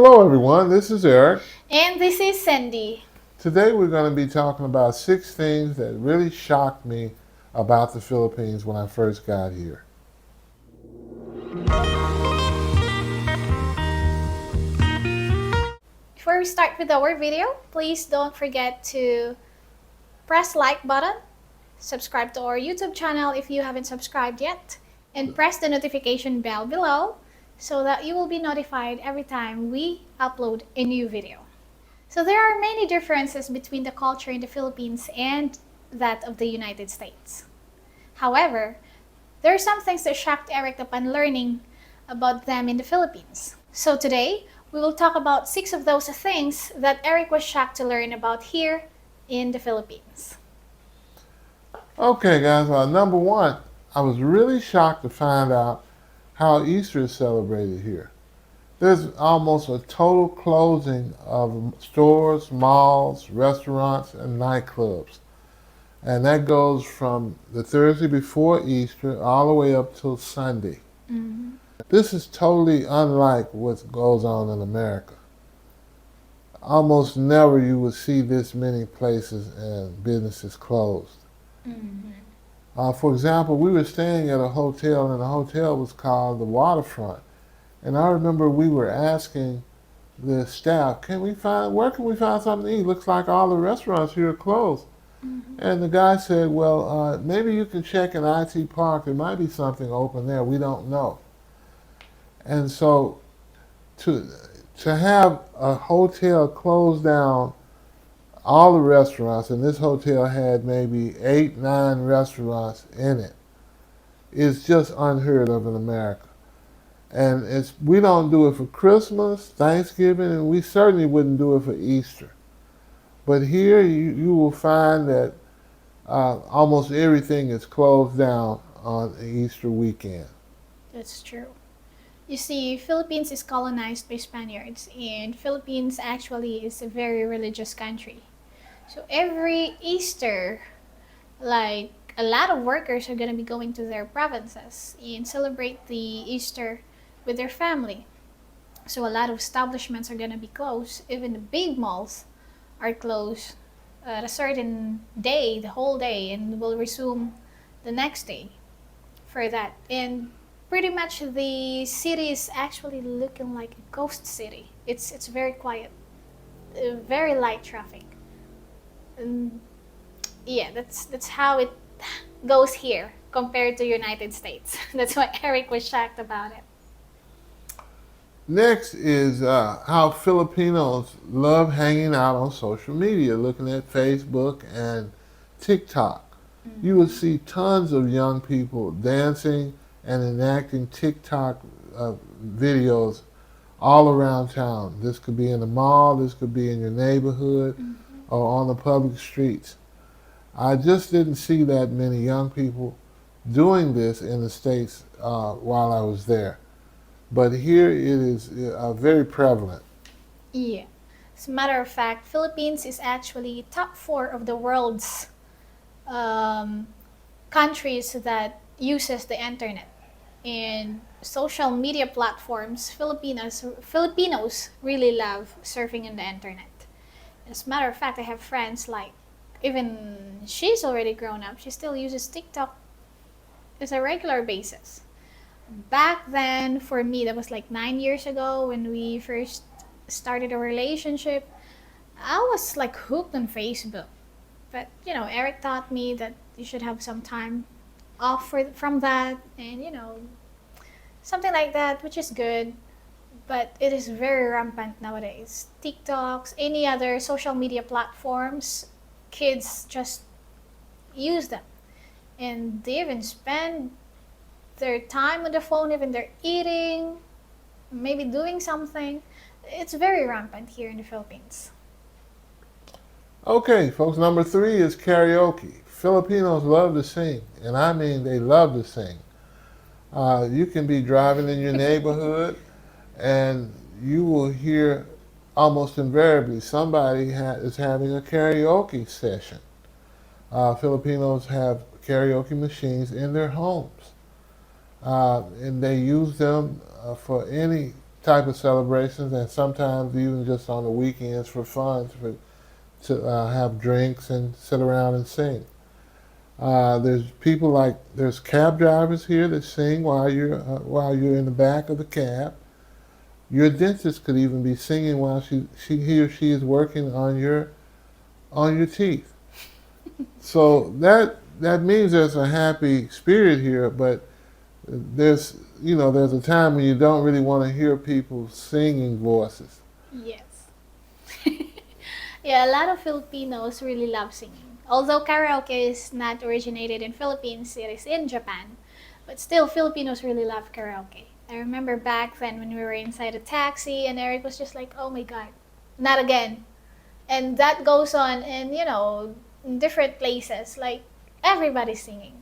Hello everyone, this is Eric. And this is Cindy. Today we're going to be talking about 6 things that really shocked me about the Philippines when I first got here. Before we start with our video, please don't forget to press like button, subscribe to our YouTube channel if you haven't subscribed yet, and press the notification bell below so that you will be notified every time we upload a new video. So there are many differences between the culture in the Philippines and that of the United States. However, there are some things that shocked Eric upon learning about them in the Philippines. So today, we will talk about 6 of those things that Eric was shocked to learn about here in the Philippines. Okay guys, number 1, I was really shocked to find out how Easter is celebrated here. There's almost a total closing of stores, malls, restaurants, and nightclubs. And that goes from the Thursday before Easter all the way up till Sunday. Mm-hmm. This is totally unlike what goes on in America. Almost never you would see this many places and businesses closed. Mm-hmm. For example, we were staying at a hotel, and the hotel was called the Waterfront. And I remember we were asking the staff, where can we find something to eat? Looks like all the restaurants here are closed. Mm-hmm. And the guy said, well, maybe you can check in IT Park. There might be something open there. We don't know. And so to have a hotel close down all the restaurants, and this hotel had maybe 8, 9 restaurants in it, is just unheard of in America. And we don't do it for Christmas, Thanksgiving, and we certainly wouldn't do it for Easter. But here you will find that almost everything is closed down on Easter weekend. That's true. You see, Philippines is colonized by Spaniards, and Philippines actually is a very religious country. So every Easter, like a lot of workers are going to be going to their provinces and celebrate the Easter with their family. So a lot of establishments are going to be closed. Even the big malls are closed at a certain day, the whole day, and will resume the next day for that. And pretty much the city is actually looking like a ghost city. It's very quiet, very light traffic. And yeah, that's how it goes here compared to United States. That's why Eric was shocked about it. Next is how Filipinos love hanging out on social media, looking at Facebook and TikTok. Mm-hmm. You will see tons of young people dancing and enacting TikTok videos all around town. This could be in the mall, this could be in your neighborhood, or on the public streets. I just didn't see that many young people doing this in the States while I was there. But here it is very prevalent. Yeah. As a matter of fact, Philippines is actually top 4 of the world's countries that uses the internet. And social media platforms, Filipinos really love surfing in the internet. As a matter of fact, I have friends like, even she's already grown up, she still uses TikTok as a regular basis. Back then, for me, that was like 9 years ago when we first started a relationship. I was like hooked on Facebook. But, Eric taught me that you should have some time off from that, and, something like that, which is good. But it is very rampant nowadays. TikToks, any other social media platforms, kids just use them. And they even spend their time on the phone, even they're eating, maybe doing something. It's very rampant here in the Philippines. Okay, folks, number 3 is karaoke. Filipinos love to sing, and I mean they love to sing. You can be driving in your neighborhood, and you will hear almost invariably somebody is having a karaoke session. Filipinos have karaoke machines in their homes, and they use them for any type of celebrations, and sometimes even just on the weekends for fun, to have drinks and sit around and sing. There's people like there's cab drivers here that sing while you're in the back of the cab. Your dentist could even be singing while he or she is working on your teeth. So that means there's a happy spirit here, but there's a time when you don't really want to hear people singing voices. Yes. Yeah, a lot of Filipinos really love singing. Although karaoke is not originated in Philippines, it is in Japan. But still, Filipinos really love karaoke. I remember back then when we were inside a taxi and Eric was just like, oh my god, not again. And that goes on in different places. Like, everybody's singing.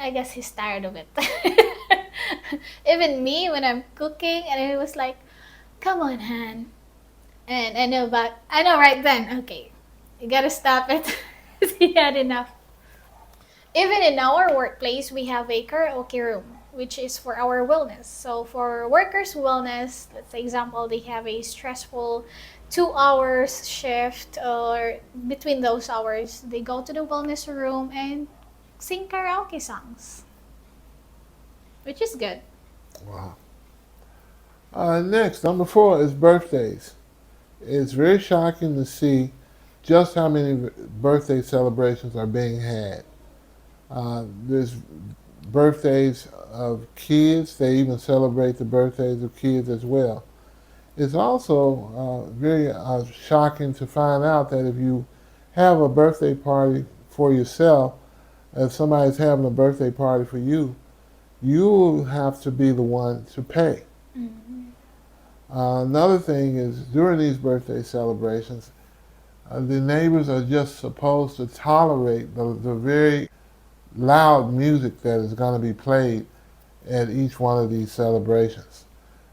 I guess he's tired of it. Even me, when I'm cooking, and it was like, come on, Han. And I know right then, okay, you gotta stop it. He had enough. Even in our workplace, we have a karaoke room, which is for our wellness. So for workers' wellness, let's say example, they have a stressful 2 hours shift, or between those hours, they go to the wellness room and sing karaoke songs, which is good. Wow. Next, number 4 is birthdays. It's very shocking to see just how many birthday celebrations are being had. There's birthdays of kids. They even celebrate the birthdays of kids as well. It's also very shocking to find out that if you have a birthday party for yourself, if somebody's having a birthday party for you, you have to be the one to pay. Mm-hmm. Another thing is during these birthday celebrations, the neighbors are just supposed to tolerate the very loud music that is going to be played at each one of these celebrations.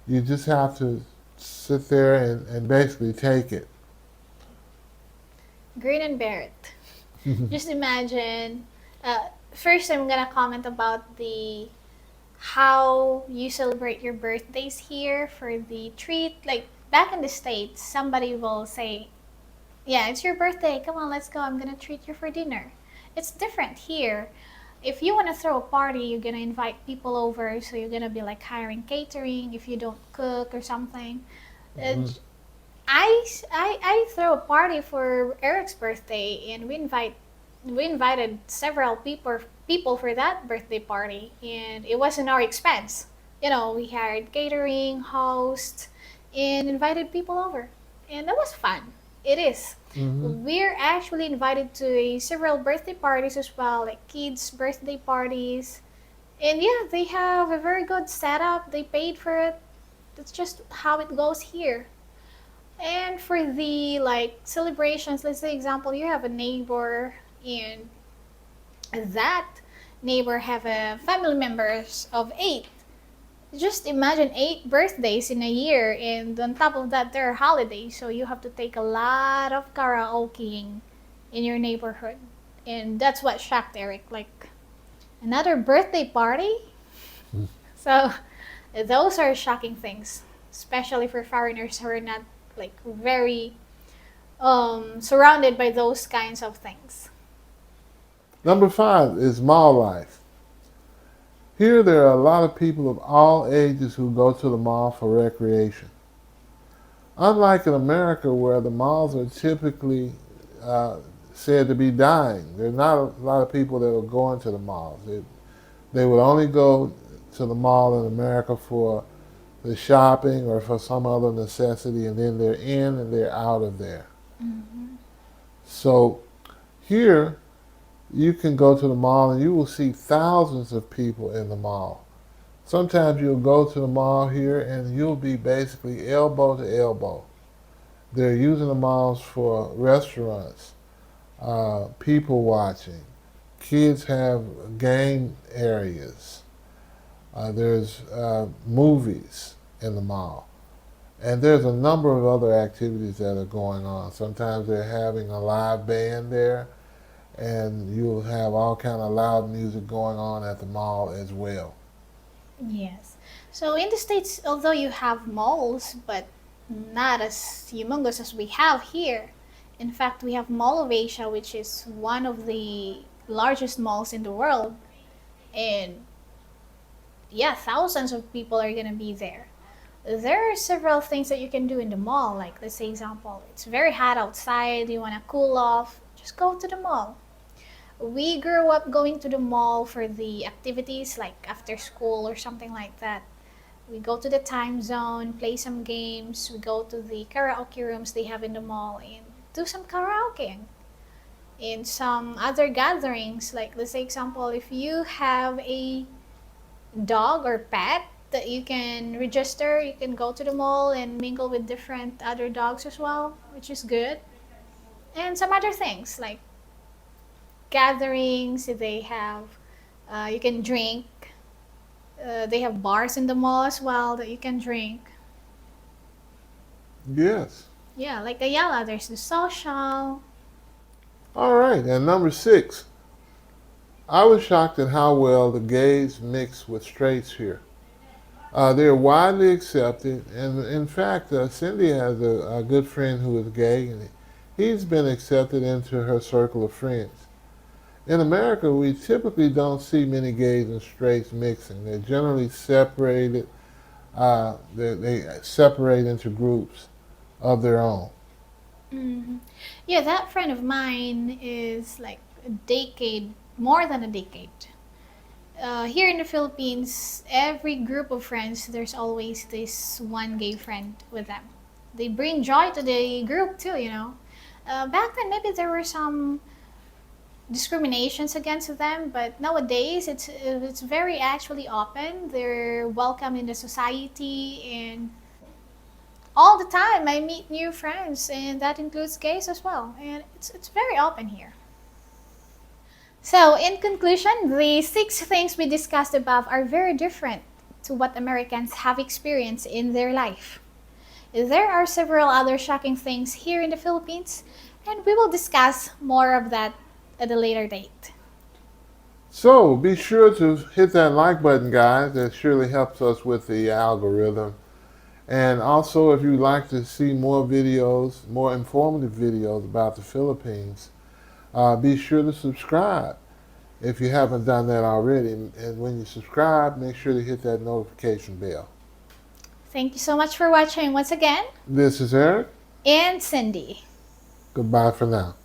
You just have to sit there and basically take it. Grin and bear it. Just imagine. First, I'm gonna comment about the how you celebrate your birthdays here for the treat. Like back in the States, somebody will say, yeah, it's your birthday, come on, let's go, I'm gonna treat you for dinner. It's different here. If you want to throw a party, you're gonna invite people over, so you're gonna be like hiring catering if you don't cook or something. Mm-hmm. I throw a party for Eric's birthday, and we invited several people for that birthday party, and it wasn't our expense. We hired catering, host, and invited people over, and that was fun. It is. Mm-hmm. We're actually invited to several birthday parties as well, like kids' birthday parties, and yeah, they have a very good setup. They paid for it. That's just how it goes here. And for the like celebrations, let's say example, you have a neighbor, and that neighbor have a family members of 8. Just imagine 8 birthdays in a year, and on top of that there are holidays, so you have to take a lot of karaokeing in your neighborhood. And that's what shocked Eric, like, another birthday party. So those are shocking things, especially for foreigners who are not like very surrounded by those kinds of things. Number 5 is mall life. Here there are a lot of people of all ages who go to the mall for recreation. Unlike in America where the malls are typically said to be dying, there are not a lot of people that are going to the malls. They would only go to the mall in America for the shopping or for some other necessity, and then they're in and they're out of there. Mm-hmm. So here you can go to the mall and you will see thousands of people in the mall. Sometimes you'll go to the mall here and you'll be basically elbow to elbow. They're using the malls for restaurants, people watching. Kids have game areas. There's movies in the mall. And there's a number of other activities that are going on. Sometimes they're having a live band there, and you'll have all kind of loud music going on at the mall as well. Yes. So in the States, although you have malls, but not as humongous as we have here. In fact, we have Mall of Asia, which is one of the largest malls in the world. And yeah, thousands of people are going to be there. There are several things that you can do in the mall. Like, let's say, example, it's very hot outside, you want to cool off, just go to the mall. We grew up going to the mall for the activities like after school or something like that. We go to the time zone, play some games, we go to the karaoke rooms they have in the mall and do some karaoke. In some other gatherings, like let's say example, if you have a dog or pet that you can register, you can go to the mall and mingle with different other dogs as well, which is good. And some other things like gatherings, they have, you can drink. They have bars in the mall as well that you can drink. Yes. Yeah, like Ayala, there's the social. All right, and number 6. I was shocked at how well the gays mix with straights here. They're widely accepted, and in fact, Cindy has a good friend who is gay, and he's been accepted into her circle of friends. In America, we typically don't see many gays and straights mixing. They're generally separated. They separate into groups of their own. Hmm. Yeah, that friend of mine is like a decade, more than a decade. Here in the Philippines, every group of friends, there's always this one gay friend with them. They bring joy to the group too, you know. Back then, maybe there were some discriminations against them, but nowadays it's very actually open. They're welcome in the society, and all the time I meet new friends, and that includes gays as well. And it's very open here. So, in conclusion, the 6 things we discussed above are very different to what Americans have experienced in their life. There are several other shocking things here in the Philippines, and we will discuss more of that at a later date. So be sure to hit that like button, guys. That surely helps us with the algorithm. And also, if you'd like to see more videos, more informative videos about the Philippines, be sure to subscribe if you haven't done that already. And when you subscribe, make sure to hit that notification bell. Thank you so much for watching once again. This is Eric. And Cindy. Goodbye for now.